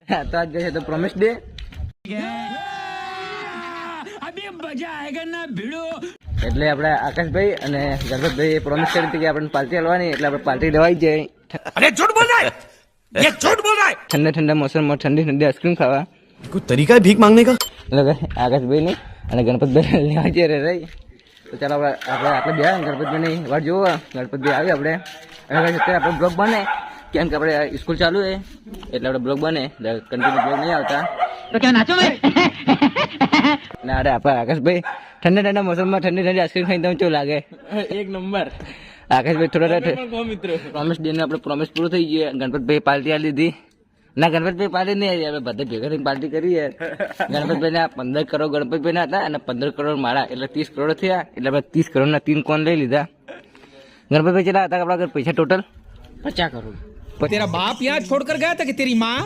તો આજ છે તો પ્રોમિસ ડે. એટલે આપણે આકાશભાઈ અને ગણપતભાઈ પ્રોમિસ કરી હતી કે આપણે પાર્ટી હલવાની, એટલે આપણે પાર્ટી લેવાઈ જાય. अरे झूठ बोल रहा है, ये झूठ बोल रहा है. ઠંડા ઠંડા મોસમમાં ઠંડી ઠંડી આઈસ્ક્રીમ ખાવા. कोई तरीका है भीख मांगने का? એટલે આકાશભાઈ ની અને ગણપતભાઈ લેવા જઈએ રે રહી. તો ચાલો આપણે આટલે બે ગણપતભાઈની વાટ જોવો. ગણપતભાઈ આવી આપણે અત્યારે આપણે બ્લોગ બને, કેમ કે આપણે સ્કૂલ ચાલુ છે એટલે આપણે બ્લોગ બને, કન્ટિન્યુ બ્લોગ નહીં આવતા. तो क्या नाचो मैं? ને અરે આપણે આકાશભાઈ ઠંડા ઠંડા મોસમમાં ઠંડી ઠંડી આઈસ્ક્રીમ ખાઈને તમને કેવું લાગે? એક નંબર. આકાશભાઈ થોડા મિત્રો પ્રોમિસ ડે ને આપણે પ્રોમિસ પૂરું થઈ ગયું. ગણપતભાઈ પાર્ટી આ લીધી ના, ગણપતભાઈ પાર્ટી નહીં આવી, આપણે બધા ભેગા થઈને પાર્ટી કરીએ. ગણપતભાઈ ના 15 કરોડ ગણપતભાઈ ના હતા અને 15 કરોડ મારા, એટલે 30 કરોડ થયા. એટલે આપણે 30 કરોડના 3 કોન લઈ લીધા. ગણપતભાઈ કેટલા હતા આપણા પૈસા ટોટલ? 50 કરોડ. तेरा बाप यहाँ छोड़कर गया था कि तेरी माँ?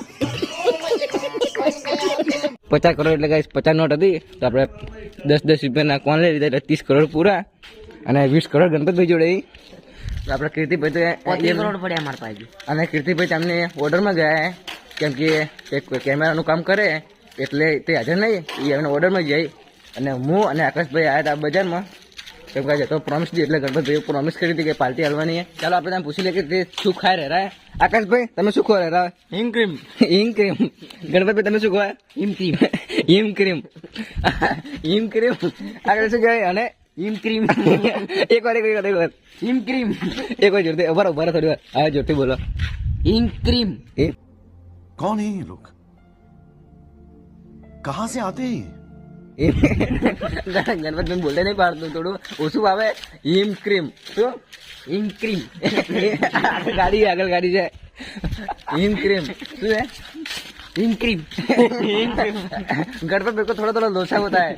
50 કરોડ એટલે ગાઈસ 50 નોટ હતી, તો આપણે 10-10 રૂપિયાના કોન લઈ લીધા, એટલે 30 કરોડ પૂરા અને 20 કરોડ ગણપતભાઈ જોડે. તો આપણે કીર્તિભાઈ તો 35 કરોડ પડ્યા અમારા પાસે. અને કીર્તિભાઈ તમને ઓર્ડરમાં ગયા, કેમ કે તે કેમેરાનું કામ કરે એટલે તે હાજર નહીં, એ એમને ઓર્ડરમાં જાય. અને હું અને આકાશભાઈ આવ્યા હતા બજારમાં, કેમ કે તો પ્રોમિસ દી એટલે ગણપતભાઈ પ્રોમિસ કરી હતી કે પાર્ટી હલવાની. ચાલો આપણે તમે પૂછી લે કે તે શું ખાઈ રહ્યા. આકાશભાઈ તમે શું ખો રહ્યા? હિંગ ક્રીમ. હિંગ ક્રીમ. ગણપતભાઈ તમે શું ખોયા? હિમ ક્રીમ. હિમ ક્રીમ. હિમ ક્રીમ આગળ શું કહેવાય? અને હિમ ક્રીમ. એક વાર હિમ ક્રીમ. એક વાર જોરથી બરાબર થોડી વાર હા જોરથી બોલો. હિમ ક્રીમ. कौन है ये लोग? कहाँ से आते हैं? ગણપતભાઈ બોલતે નહીં પાડતું, થોડું ઓછું આવે. હિમ ક્રીમ. શું? હિમ ક્રીમ. ગાડી આગળ ગાડી છે. હિમ ક્રીમ શું है? હિમ ક્રીમ. गणपत मेरे को थोड़ा थोड़ा लोचा होता है.